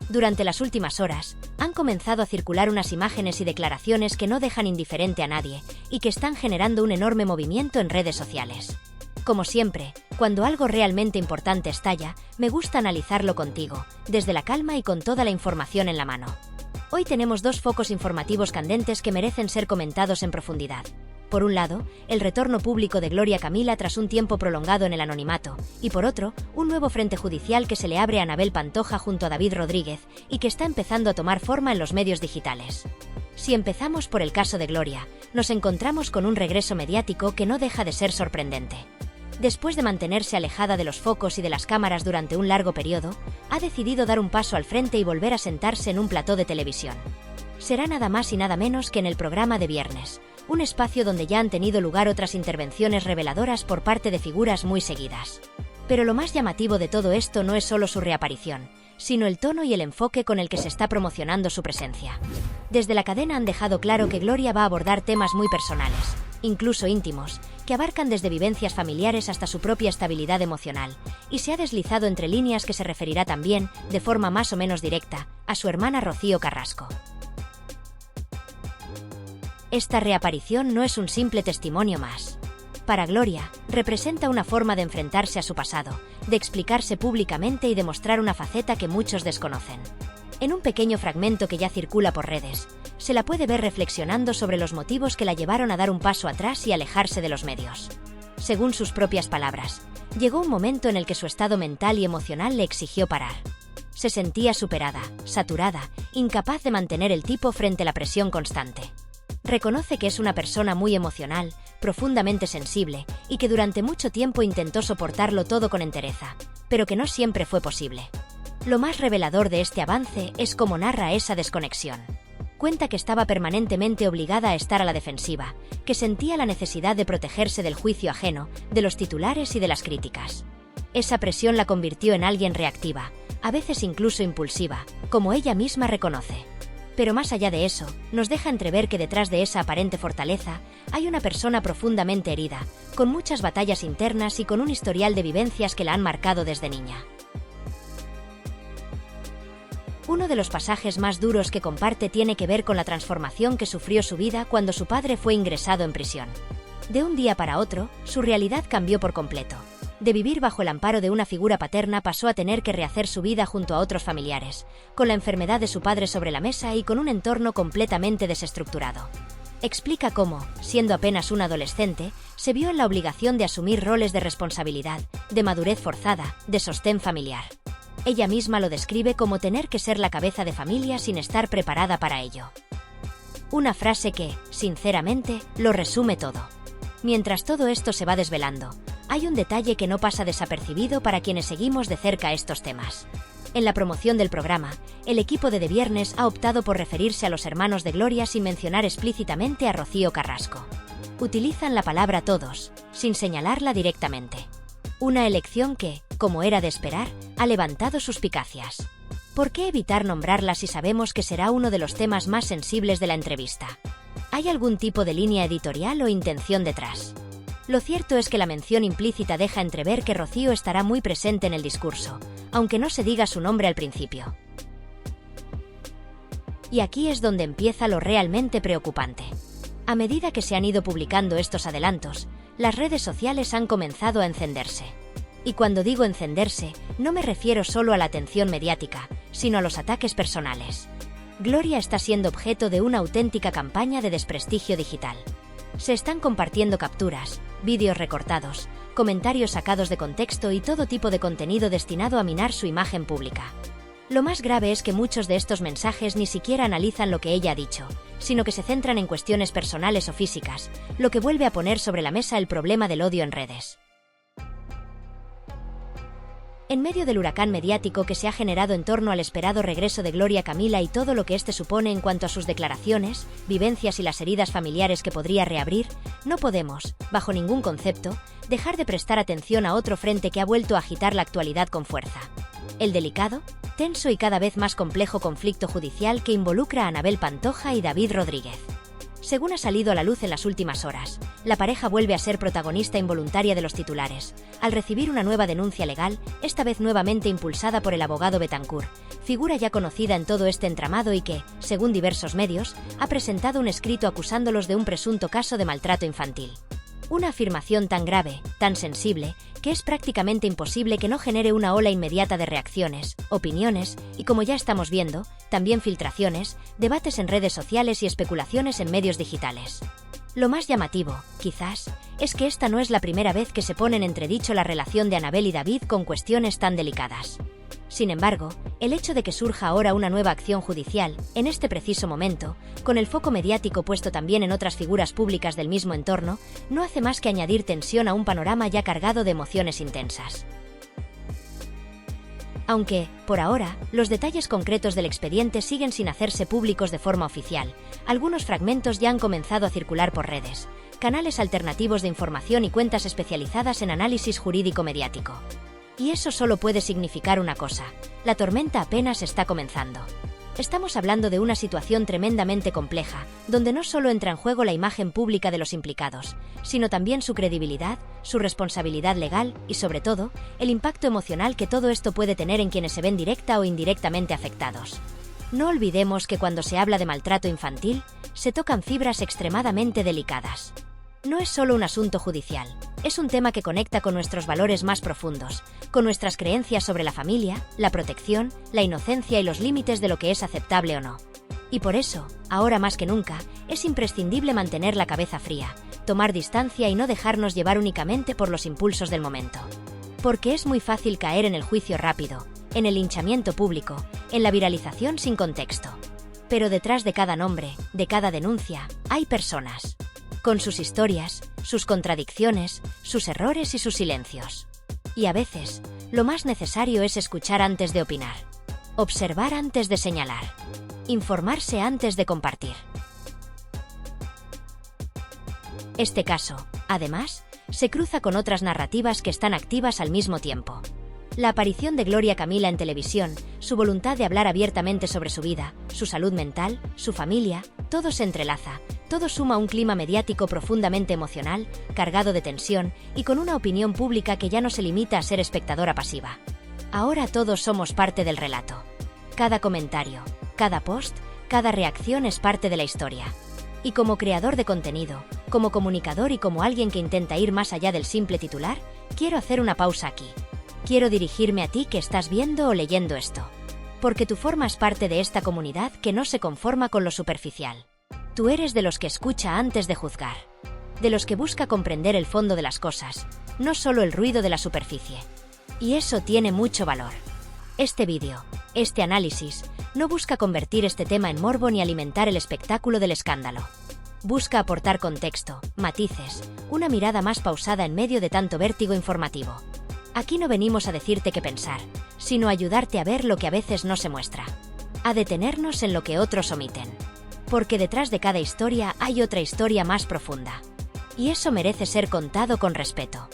Durante las últimas horas, han comenzado a circular unas imágenes y declaraciones que no dejan indiferente a nadie y que están generando un enorme movimiento en redes sociales. Como siempre, cuando algo realmente importante estalla, me gusta analizarlo contigo, desde la calma y con toda la información en la mano. Hoy tenemos dos focos informativos candentes que merecen ser comentados en profundidad. Por un lado, el retorno público de Gloria Camila tras un tiempo prolongado en el anonimato, y por otro, un nuevo frente judicial que se le abre a Anabel Pantoja junto a David Rodríguez y que está empezando a tomar forma en los medios digitales. Si empezamos por el caso de Gloria, nos encontramos con un regreso mediático que no deja de ser sorprendente. Después de mantenerse alejada de los focos y de las cámaras durante un largo periodo, ha decidido dar un paso al frente y volver a sentarse en un plató de televisión. Será nada más y nada menos que en el programa de Viernes, un espacio donde ya han tenido lugar otras intervenciones reveladoras por parte de figuras muy seguidas. Pero lo más llamativo de todo esto no es solo su reaparición, sino el tono y el enfoque con el que se está promocionando su presencia. Desde la cadena han dejado claro que Gloria va a abordar temas muy personales, incluso íntimos, que abarcan desde vivencias familiares hasta su propia estabilidad emocional, y se ha deslizado entre líneas que se referirá también, de forma más o menos directa, a su hermana Rocío Carrasco. Esta reaparición no es un simple testimonio más. Para Gloria, representa una forma de enfrentarse a su pasado, de explicarse públicamente y de mostrar una faceta que muchos desconocen. En un pequeño fragmento que ya circula por redes, se la puede ver reflexionando sobre los motivos que la llevaron a dar un paso atrás y alejarse de los medios. Según sus propias palabras, llegó un momento en el que su estado mental y emocional le exigió parar. Se sentía superada, saturada, incapaz de mantener el tipo frente a la presión constante. Reconoce que es una persona muy emocional, profundamente sensible, y que durante mucho tiempo intentó soportarlo todo con entereza, pero que no siempre fue posible. Lo más revelador de este avance es cómo narra esa desconexión. Cuenta que estaba permanentemente obligada a estar a la defensiva, que sentía la necesidad de protegerse del juicio ajeno, de los titulares y de las críticas. Esa presión la convirtió en alguien reactiva, a veces incluso impulsiva, como ella misma reconoce. Pero más allá de eso, nos deja entrever que detrás de esa aparente fortaleza hay una persona profundamente herida, con muchas batallas internas y con un historial de vivencias que la han marcado desde niña. Uno de los pasajes más duros que comparte tiene que ver con la transformación que sufrió su vida cuando su padre fue ingresado en prisión. De un día para otro, su realidad cambió por completo. De vivir bajo el amparo de una figura paterna pasó a tener que rehacer su vida junto a otros familiares, con la enfermedad de su padre sobre la mesa y con un entorno completamente desestructurado. Explica cómo, siendo apenas un adolescente, se vio en la obligación de asumir roles de responsabilidad, de madurez forzada, de sostén familiar. Ella misma lo describe como tener que ser la cabeza de familia sin estar preparada para ello. Una frase que, sinceramente, lo resume todo. Mientras todo esto se va desvelando, hay un detalle que no pasa desapercibido para quienes seguimos de cerca estos temas. En la promoción del programa, el equipo de Viernes ha optado por referirse a los hermanos de Gloria sin mencionar explícitamente a Rocío Carrasco. Utilizan la palabra todos, sin señalarla directamente. Una elección que, como era de esperar, ha levantado suspicacias. ¿Por qué evitar nombrarla si sabemos que será uno de los temas más sensibles de la entrevista? ¿Hay algún tipo de línea editorial o intención detrás? Lo cierto es que la mención implícita deja entrever que Rocío estará muy presente en el discurso, aunque no se diga su nombre al principio. Y aquí es donde empieza lo realmente preocupante. A medida que se han ido publicando estos adelantos, las redes sociales han comenzado a encenderse. Y cuando digo encenderse, no me refiero solo a la atención mediática, sino a los ataques personales. Gloria está siendo objeto de una auténtica campaña de desprestigio digital. Se están compartiendo capturas, vídeos recortados, comentarios sacados de contexto y todo tipo de contenido destinado a minar su imagen pública. Lo más grave es que muchos de estos mensajes ni siquiera analizan lo que ella ha dicho, sino que se centran en cuestiones personales o físicas, lo que vuelve a poner sobre la mesa el problema del odio en redes. En medio del huracán mediático que se ha generado en torno al esperado regreso de Gloria Camila y todo lo que este supone en cuanto a sus declaraciones, vivencias y las heridas familiares que podría reabrir, no podemos, bajo ningún concepto, dejar de prestar atención a otro frente que ha vuelto a agitar la actualidad con fuerza. El delicado, tenso y cada vez más complejo conflicto judicial que involucra a Anabel Pantoja y David Rodríguez. Según ha salido a la luz en las últimas horas, la pareja vuelve a ser protagonista involuntaria de los titulares, al recibir una nueva denuncia legal, esta vez nuevamente impulsada por el abogado Betancourt, figura ya conocida en todo este entramado y que, según diversos medios, ha presentado un escrito acusándolos de un presunto caso de maltrato infantil. Una afirmación tan grave, tan sensible, que es prácticamente imposible que no genere una ola inmediata de reacciones, opiniones y, como ya estamos viendo, también filtraciones, debates en redes sociales y especulaciones en medios digitales. Lo más llamativo, quizás, es que esta no es la primera vez que se pone en entredicho la relación de Annabel y David con cuestiones tan delicadas. Sin embargo, el hecho de que surja ahora una nueva acción judicial, en este preciso momento, con el foco mediático puesto también en otras figuras públicas del mismo entorno, no hace más que añadir tensión a un panorama ya cargado de emociones intensas. Aunque, por ahora, los detalles concretos del expediente siguen sin hacerse públicos de forma oficial, algunos fragmentos ya han comenzado a circular por redes, canales alternativos de información y cuentas especializadas en análisis jurídico mediático. Y eso solo puede significar una cosa: la tormenta apenas está comenzando. Estamos hablando de una situación tremendamente compleja, donde no solo entra en juego la imagen pública de los implicados, sino también su credibilidad, su responsabilidad legal y, sobre todo, el impacto emocional que todo esto puede tener en quienes se ven directa o indirectamente afectados. No olvidemos que cuando se habla de maltrato infantil, se tocan fibras extremadamente delicadas. No es solo un asunto judicial, es un tema que conecta con nuestros valores más profundos, con nuestras creencias sobre la familia, la protección, la inocencia y los límites de lo que es aceptable o no. Y por eso, ahora más que nunca, es imprescindible mantener la cabeza fría, tomar distancia y no dejarnos llevar únicamente por los impulsos del momento. Porque es muy fácil caer en el juicio rápido, en el linchamiento público, en la viralización sin contexto. Pero detrás de cada nombre, de cada denuncia, hay personas. Con sus historias, sus contradicciones, sus errores y sus silencios. Y a veces, lo más necesario es escuchar antes de opinar, observar antes de señalar, informarse antes de compartir. Este caso, además, se cruza con otras narrativas que están activas al mismo tiempo. La aparición de Gloria Camila en televisión, su voluntad de hablar abiertamente sobre su vida, su salud mental, su familia, todo se entrelaza, todo suma un clima mediático profundamente emocional, cargado de tensión y con una opinión pública que ya no se limita a ser espectadora pasiva. Ahora todos somos parte del relato. Cada comentario, cada post, cada reacción es parte de la historia. Y como creador de contenido, como comunicador y como alguien que intenta ir más allá del simple titular, quiero hacer una pausa aquí. Quiero dirigirme a ti que estás viendo o leyendo esto. Porque tú formas parte de esta comunidad que no se conforma con lo superficial. Tú eres de los que escucha antes de juzgar. De los que busca comprender el fondo de las cosas, no solo el ruido de la superficie. Y eso tiene mucho valor. Este vídeo, este análisis, no busca convertir este tema en morbo ni alimentar el espectáculo del escándalo. Busca aportar contexto, matices, una mirada más pausada en medio de tanto vértigo informativo. Aquí no venimos a decirte qué pensar, sino a ayudarte a ver lo que a veces no se muestra. A detenernos en lo que otros omiten. Porque detrás de cada historia hay otra historia más profunda. Y eso merece ser contado con respeto.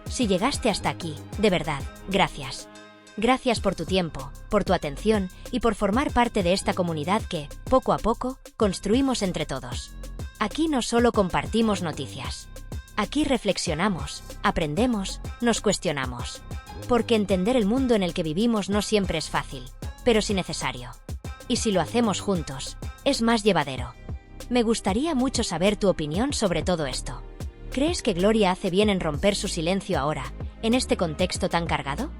Si llegaste hasta aquí, de verdad, gracias. Gracias por tu tiempo, por tu atención y por formar parte de esta comunidad que, poco a poco, construimos entre todos. Aquí no solo compartimos noticias. Aquí reflexionamos, aprendemos, nos cuestionamos. Porque entender el mundo en el que vivimos no siempre es fácil, pero sí necesario. Y si lo hacemos juntos, es más llevadero. Me gustaría mucho saber tu opinión sobre todo esto. ¿Crees que Gloria hace bien en romper su silencio ahora, en este contexto tan cargado?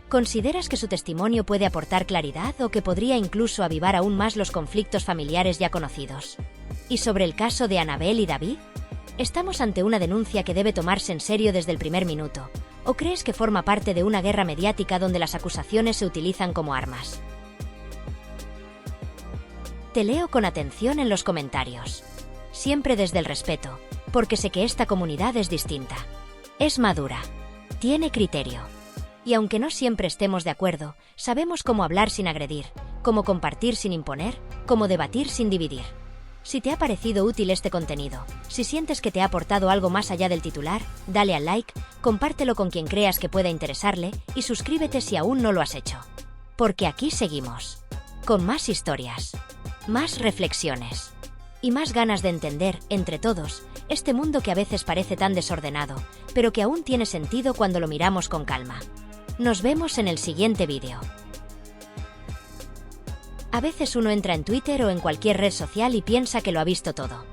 ¿Consideras que su testimonio puede aportar claridad o que podría incluso avivar aún más los conflictos familiares ya conocidos? ¿Y sobre el caso de Annabel y David? ¿Estamos ante una denuncia que debe tomarse en serio desde el primer minuto? ¿O crees que forma parte de una guerra mediática donde las acusaciones se utilizan como armas? Te leo con atención en los comentarios. Siempre desde el respeto, porque sé que esta comunidad es distinta. Es madura. Tiene criterio. Y aunque no siempre estemos de acuerdo, sabemos cómo hablar sin agredir, cómo compartir sin imponer, cómo debatir sin dividir. Si te ha parecido útil este contenido, si sientes que te ha aportado algo más allá del titular, dale al like, compártelo con quien creas que pueda interesarle y suscríbete si aún no lo has hecho. Porque aquí seguimos. Con más historias. Más reflexiones. Y más ganas de entender, entre todos, este mundo que a veces parece tan desordenado, pero que aún tiene sentido cuando lo miramos con calma. Nos vemos en el siguiente vídeo. A veces uno entra en Twitter o en cualquier red social y piensa que lo ha visto todo.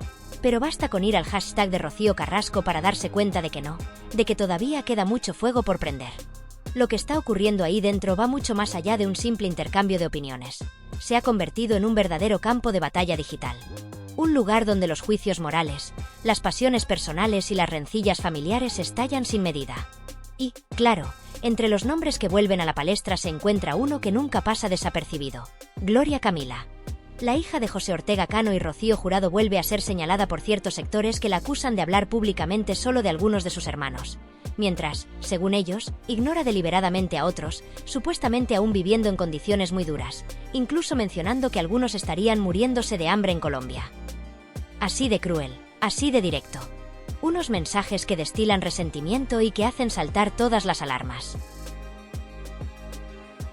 Pero basta con ir al hashtag de Rocío Carrasco para darse cuenta de que no, de que todavía queda mucho fuego por prender. Lo que está ocurriendo ahí dentro va mucho más allá de un simple intercambio de opiniones. Se ha convertido en un verdadero campo de batalla digital. Un lugar donde los juicios morales, las pasiones personales y las rencillas familiares estallan sin medida. Y, claro, entre los nombres que vuelven a la palestra se encuentra uno que nunca pasa desapercibido: Gloria Camila. La hija de José Ortega Cano y Rocío Jurado vuelve a ser señalada por ciertos sectores que la acusan de hablar públicamente solo de algunos de sus hermanos, mientras, según ellos, ignora deliberadamente a otros, supuestamente aún viviendo en condiciones muy duras, incluso mencionando que algunos estarían muriéndose de hambre en Colombia. Así de cruel, así de directo. Unos mensajes que destilan resentimiento y que hacen saltar todas las alarmas.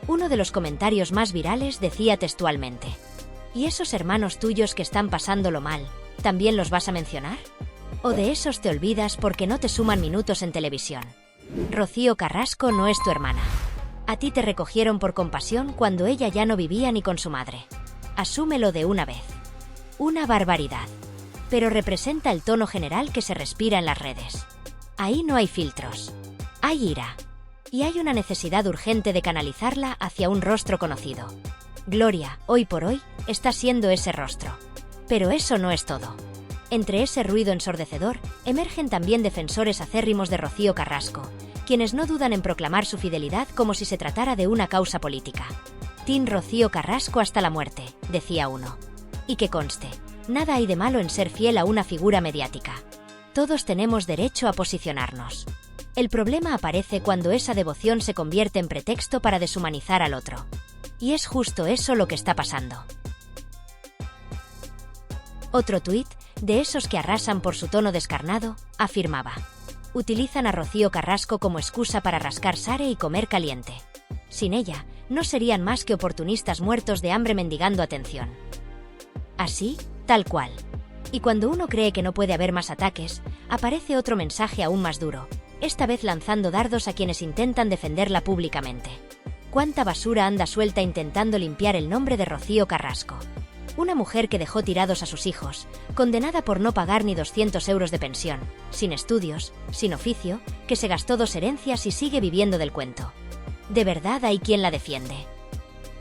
Uno de los comentarios más virales decía textualmente: ¿y esos hermanos tuyos que están pasándolo mal, también los vas a mencionar? ¿O de esos te olvidas porque no te suman minutos en televisión? Rocío Carrasco no es tu hermana. A ti te recogieron por compasión cuando ella ya no vivía ni con su madre. Asúmelo de una vez. Una barbaridad. Pero representa el tono general que se respira en las redes. Ahí no hay filtros. Hay ira. Y hay una necesidad urgente de canalizarla hacia un rostro conocido. Gloria, hoy por hoy, está siendo ese rostro. Pero eso no es todo. Entre ese ruido ensordecedor, emergen también defensores acérrimos de Rocío Carrasco, quienes no dudan en proclamar su fidelidad como si se tratara de una causa política. Team Rocío Carrasco hasta la muerte, decía uno. Y que conste, nada hay de malo en ser fiel a una figura mediática. Todos tenemos derecho a posicionarnos. El problema aparece cuando esa devoción se convierte en pretexto para deshumanizar al otro. Y es justo eso lo que está pasando. Otro tuit, de esos que arrasan por su tono descarnado, afirmaba: utilizan a Rocío Carrasco como excusa para rascar sare y comer caliente. Sin ella, no serían más que oportunistas muertos de hambre mendigando atención. Así, tal cual. Y cuando uno cree que no puede haber más ataques, aparece otro mensaje aún más duro, esta vez lanzando dardos a quienes intentan defenderla públicamente. ¿Cuánta basura anda suelta intentando limpiar el nombre de Rocío Carrasco? Una mujer que dejó tirados a sus hijos, condenada por no pagar ni 200 euros de pensión, sin estudios, sin oficio, que se gastó 2 herencias y sigue viviendo del cuento. ¿De verdad hay quien la defiende?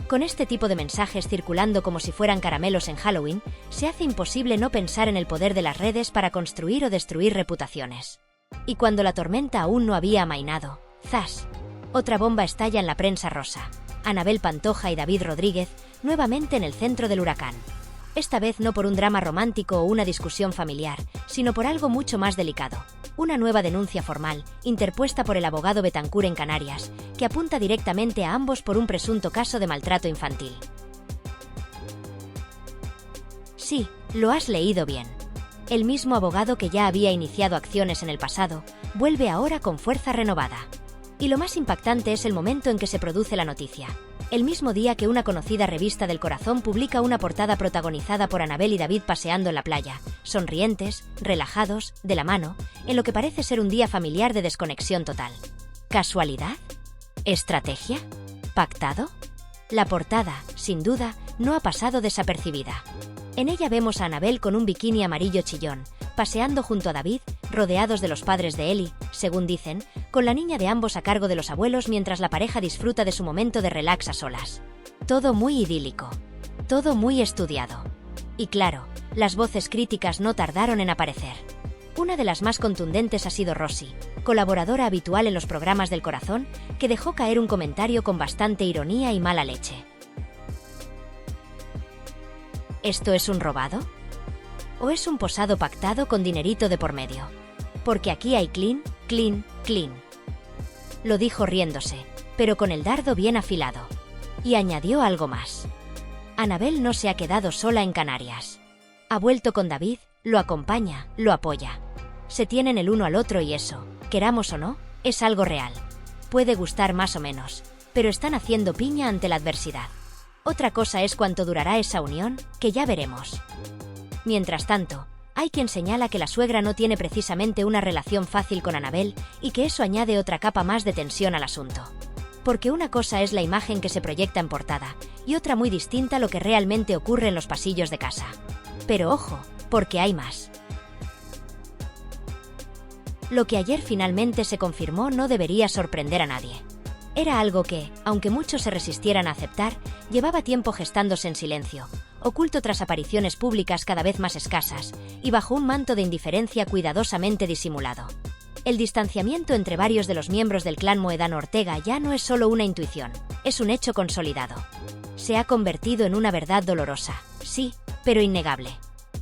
Con este tipo de mensajes circulando como si fueran caramelos en Halloween, se hace imposible no pensar en el poder de las redes para construir o destruir reputaciones. Y cuando la tormenta aún no había amainado, ¡zas!, otra bomba estalla en la prensa rosa. Anabel Pantoja y David Rodríguez, nuevamente en el centro del huracán. Esta vez no por un drama romántico o una discusión familiar, sino por algo mucho más delicado. Una nueva denuncia formal, interpuesta por el abogado Betancur en Canarias, que apunta directamente a ambos por un presunto caso de maltrato infantil. Sí, lo has leído bien. El mismo abogado que ya había iniciado acciones en el pasado, vuelve ahora con fuerza renovada. Y lo más impactante es el momento en que se produce la noticia. El mismo día que una conocida revista del corazón publica una portada protagonizada por Anabel y David paseando en la playa, sonrientes, relajados, de la mano, en lo que parece ser un día familiar de desconexión total. ¿Casualidad? ¿Estrategia? ¿Pactado? La portada, sin duda, no ha pasado desapercibida. En ella vemos a Anabel con un bikini amarillo chillón, paseando junto a David, rodeados de los padres de Eli, según dicen, con la niña de ambos a cargo de los abuelos mientras la pareja disfruta de su momento de relax a solas. Todo muy idílico. Todo muy estudiado. Y claro, las voces críticas no tardaron en aparecer. Una de las más contundentes ha sido Rosy, colaboradora habitual en los programas del corazón, que dejó caer un comentario con bastante ironía y mala leche. ¿Esto es un robado? ¿O es un posado pactado con dinerito de por medio? Porque aquí hay clean, clean, clean. Lo dijo riéndose, pero con el dardo bien afilado. Y añadió algo más. Anabel no se ha quedado sola en Canarias. Ha vuelto con David, lo acompaña, lo apoya. Se tienen el uno al otro y eso, queramos o no, es algo real. Puede gustar más o menos, pero están haciendo piña ante la adversidad. Otra cosa es cuánto durará esa unión, que ya veremos. Mientras tanto, hay quien señala que la suegra no tiene precisamente una relación fácil con Annabel y que eso añade otra capa más de tensión al asunto. Porque una cosa es la imagen que se proyecta en portada y otra muy distinta lo que realmente ocurre en los pasillos de casa. Pero ojo, porque hay más. Lo que ayer finalmente se confirmó no debería sorprender a nadie. Era algo que, aunque muchos se resistieran a aceptar, llevaba tiempo gestándose en silencio, oculto tras apariciones públicas cada vez más escasas y bajo un manto de indiferencia cuidadosamente disimulado. El distanciamiento entre varios de los miembros del clan Moedano Ortega ya no es solo una intuición, es un hecho consolidado. Se ha convertido en una verdad dolorosa, sí, pero innegable.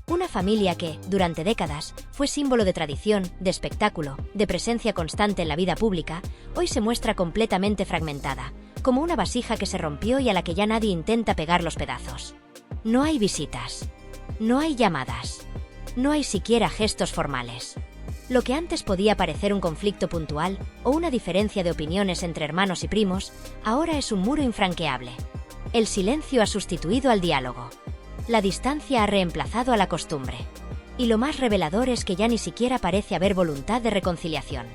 Una familia que, durante décadas, fue símbolo de tradición, de espectáculo, de presencia constante en la vida pública, hoy se muestra completamente fragmentada, como una vasija que se rompió y a la que ya nadie intenta pegar los pedazos. No hay visitas. No hay llamadas. No hay siquiera gestos formales. Lo que antes podía parecer un conflicto puntual o una diferencia de opiniones entre hermanos y primos, ahora es un muro infranqueable. El silencio ha sustituido al diálogo. La distancia ha reemplazado a la costumbre. Y lo más revelador es que ya ni siquiera parece haber voluntad de reconciliación.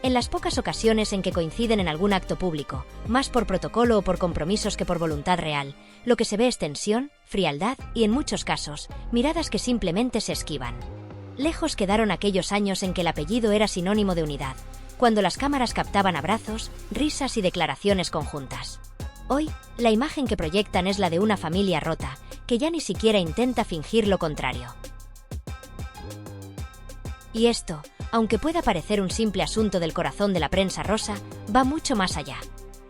En las pocas ocasiones en que coinciden en algún acto público, más por protocolo o por compromisos que por voluntad real, lo que se ve es tensión, frialdad y, en muchos casos, miradas que simplemente se esquivan. Lejos quedaron aquellos años en que el apellido era sinónimo de unidad, cuando las cámaras captaban abrazos, risas y declaraciones conjuntas. Hoy, la imagen que proyectan es la de una familia rota, que ya ni siquiera intenta fingir lo contrario. Y esto, aunque pueda parecer un simple asunto del corazón de la prensa rosa, va mucho más allá.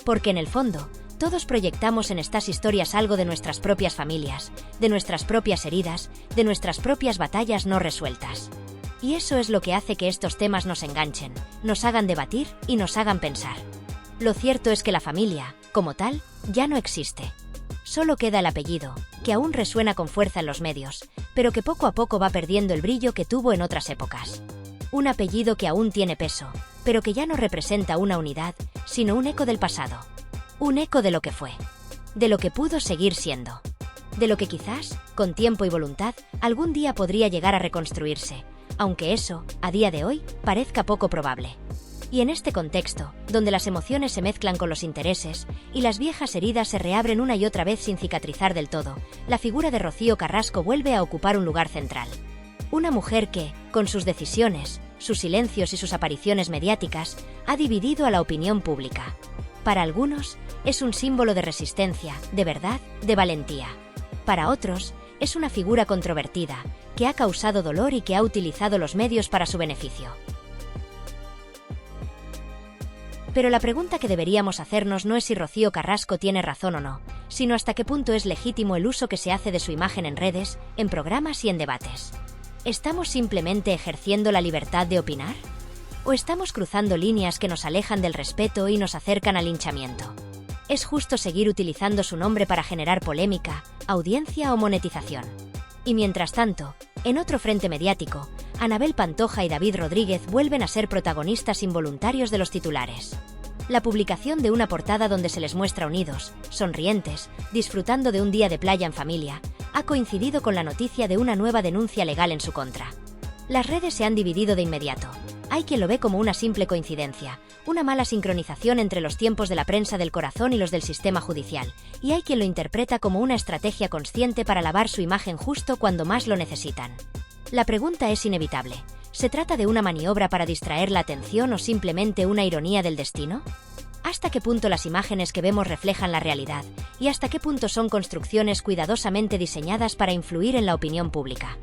Porque en el fondo, todos proyectamos en estas historias algo de nuestras propias familias, de nuestras propias heridas, de nuestras propias batallas no resueltas. Y eso es lo que hace que estos temas nos enganchen, nos hagan debatir y nos hagan pensar. Lo cierto es que la familia, como tal, ya no existe. Solo queda el apellido, que aún resuena con fuerza en los medios, pero que poco a poco va perdiendo el brillo que tuvo en otras épocas. Un apellido que aún tiene peso, pero que ya no representa una unidad, sino un eco del pasado. Un eco de lo que fue. De lo que pudo seguir siendo. De lo que quizás, con tiempo y voluntad, algún día podría llegar a reconstruirse, aunque eso, a día de hoy, parezca poco probable. Y en este contexto, donde las emociones se mezclan con los intereses y las viejas heridas se reabren una y otra vez sin cicatrizar del todo, la figura de Rocío Carrasco vuelve a ocupar un lugar central. Una mujer que, con sus decisiones, sus silencios y sus apariciones mediáticas, ha dividido a la opinión pública. Para algunos, es un símbolo de resistencia, de verdad, de valentía. Para otros, es una figura controvertida, que ha causado dolor y que ha utilizado los medios para su beneficio. Pero la pregunta que deberíamos hacernos no es si Rocío Carrasco tiene razón o no, sino hasta qué punto es legítimo el uso que se hace de su imagen en redes, en programas y en debates. ¿Estamos simplemente ejerciendo la libertad de opinar? ¿O estamos cruzando líneas que nos alejan del respeto y nos acercan al linchamiento? ¿Es justo seguir utilizando su nombre para generar polémica, audiencia o monetización? Y mientras tanto, en otro frente mediático, Annabel Pantoja y David Rodríguez vuelven a ser protagonistas involuntarios de los titulares. La publicación de una portada donde se les muestra unidos, sonrientes, disfrutando de un día de playa en familia, ha coincidido con la noticia de una nueva denuncia legal en su contra. Las redes se han dividido de inmediato. Hay quien lo ve como una simple coincidencia, una mala sincronización entre los tiempos de la prensa del corazón y los del sistema judicial, y hay quien lo interpreta como una estrategia consciente para lavar su imagen justo cuando más lo necesitan. La pregunta es inevitable. ¿Se trata de una maniobra para distraer la atención o simplemente una ironía del destino? ¿Hasta qué punto las imágenes que vemos reflejan la realidad? ¿Y hasta qué punto son construcciones cuidadosamente diseñadas para influir en la opinión pública?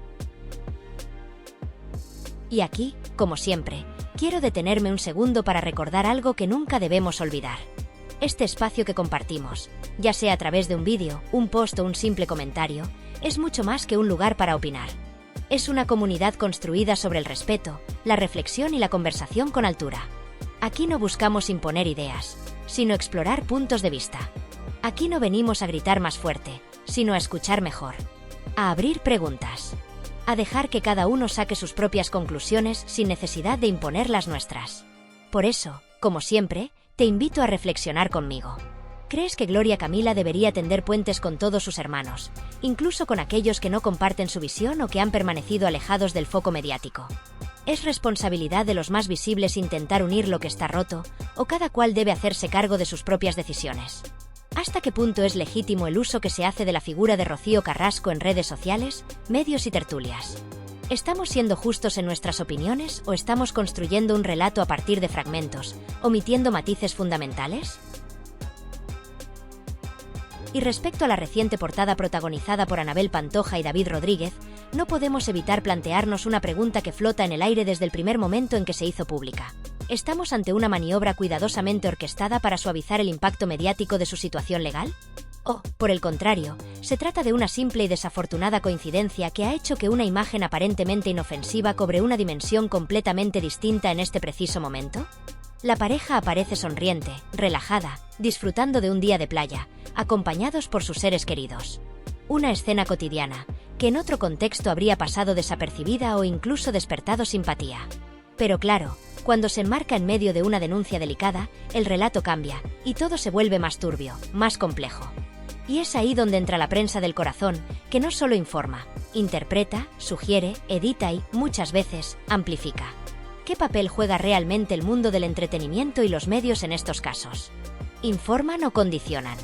Y aquí, como siempre, quiero detenerme un segundo para recordar algo que nunca debemos olvidar. Este espacio que compartimos, ya sea a través de un vídeo, un post o un simple comentario, es mucho más que un lugar para opinar. Es una comunidad construida sobre el respeto, la reflexión y la conversación con altura. Aquí no buscamos imponer ideas, sino explorar puntos de vista. Aquí no venimos a gritar más fuerte, sino a escuchar mejor. A abrir preguntas. A dejar que cada uno saque sus propias conclusiones sin necesidad de imponer las nuestras. Por eso, como siempre, te invito a reflexionar conmigo. Crees que Gloria Camila debería tender puentes con todos sus hermanos, incluso con aquellos que no comparten su visión o que han permanecido alejados del foco mediático. ¿Es responsabilidad de los más visibles intentar unir lo que está roto, o cada cual debe hacerse cargo de sus propias decisiones? ¿Hasta qué punto es legítimo el uso que se hace de la figura de Rocío Carrasco en redes sociales, medios y tertulias? ¿Estamos siendo justos en nuestras opiniones o estamos construyendo un relato a partir de fragmentos, omitiendo matices fundamentales? Y respecto a la reciente portada protagonizada por Anabel Pantoja y David Rodríguez, no podemos evitar plantearnos una pregunta que flota en el aire desde el primer momento en que se hizo pública. ¿Estamos ante una maniobra cuidadosamente orquestada para suavizar el impacto mediático de su situación legal? ¿O, por el contrario, se trata de una simple y desafortunada coincidencia que ha hecho que una imagen aparentemente inofensiva cobre una dimensión completamente distinta en este preciso momento? La pareja aparece sonriente, relajada, disfrutando de un día de playa, acompañados por sus seres queridos. Una escena cotidiana, que en otro contexto habría pasado desapercibida o incluso despertado simpatía. Pero claro, cuando se enmarca en medio de una denuncia delicada, el relato cambia, y todo se vuelve más turbio, más complejo. Y es ahí donde entra la prensa del corazón, que no solo informa, interpreta, sugiere, edita y, muchas veces, amplifica. ¿Qué papel juega realmente el mundo del entretenimiento y los medios en estos casos? ¿Informan o condicionan?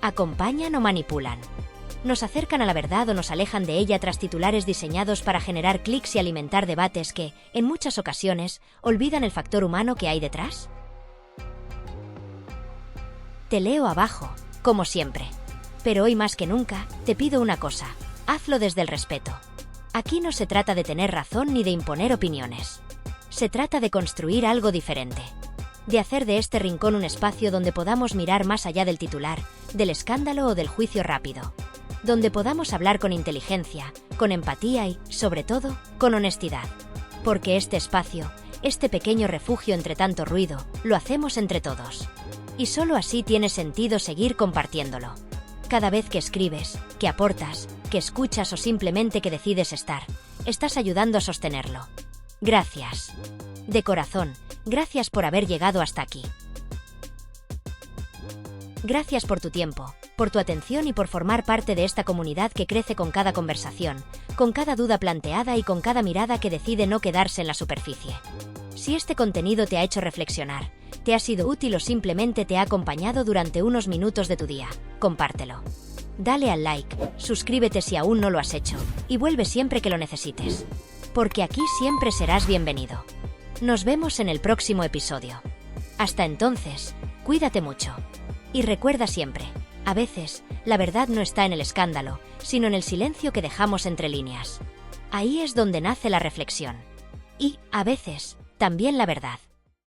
¿Acompañan o manipulan? ¿Nos acercan a la verdad o nos alejan de ella tras titulares diseñados para generar clics y alimentar debates que, en muchas ocasiones, olvidan el factor humano que hay detrás? Te leo abajo, como siempre. Pero hoy más que nunca, te pido una cosa, hazlo desde el respeto. Aquí no se trata de tener razón ni de imponer opiniones. Se trata de construir algo diferente. De hacer de este rincón un espacio donde podamos mirar más allá del titular, del escándalo o del juicio rápido. Donde podamos hablar con inteligencia, con empatía y, sobre todo, con honestidad. Porque este espacio, este pequeño refugio entre tanto ruido, lo hacemos entre todos. Y solo así tiene sentido seguir compartiéndolo. Cada vez que escribes, que aportas, que escuchas o simplemente que decides estar, estás ayudando a sostenerlo. Gracias. De corazón, gracias por haber llegado hasta aquí. Gracias por tu tiempo, por tu atención y por formar parte de esta comunidad que crece con cada conversación, con cada duda planteada y con cada mirada que decide no quedarse en la superficie. Si este contenido te ha hecho reflexionar, te ha sido útil o simplemente te ha acompañado durante unos minutos de tu día, compártelo. Dale al like, suscríbete si aún no lo has hecho, y vuelve siempre que lo necesites. Porque aquí siempre serás bienvenido. Nos vemos en el próximo episodio. Hasta entonces, cuídate mucho. Y recuerda siempre, a veces, la verdad no está en el escándalo, sino en el silencio que dejamos entre líneas. Ahí es donde nace la reflexión. Y, a veces, también la verdad.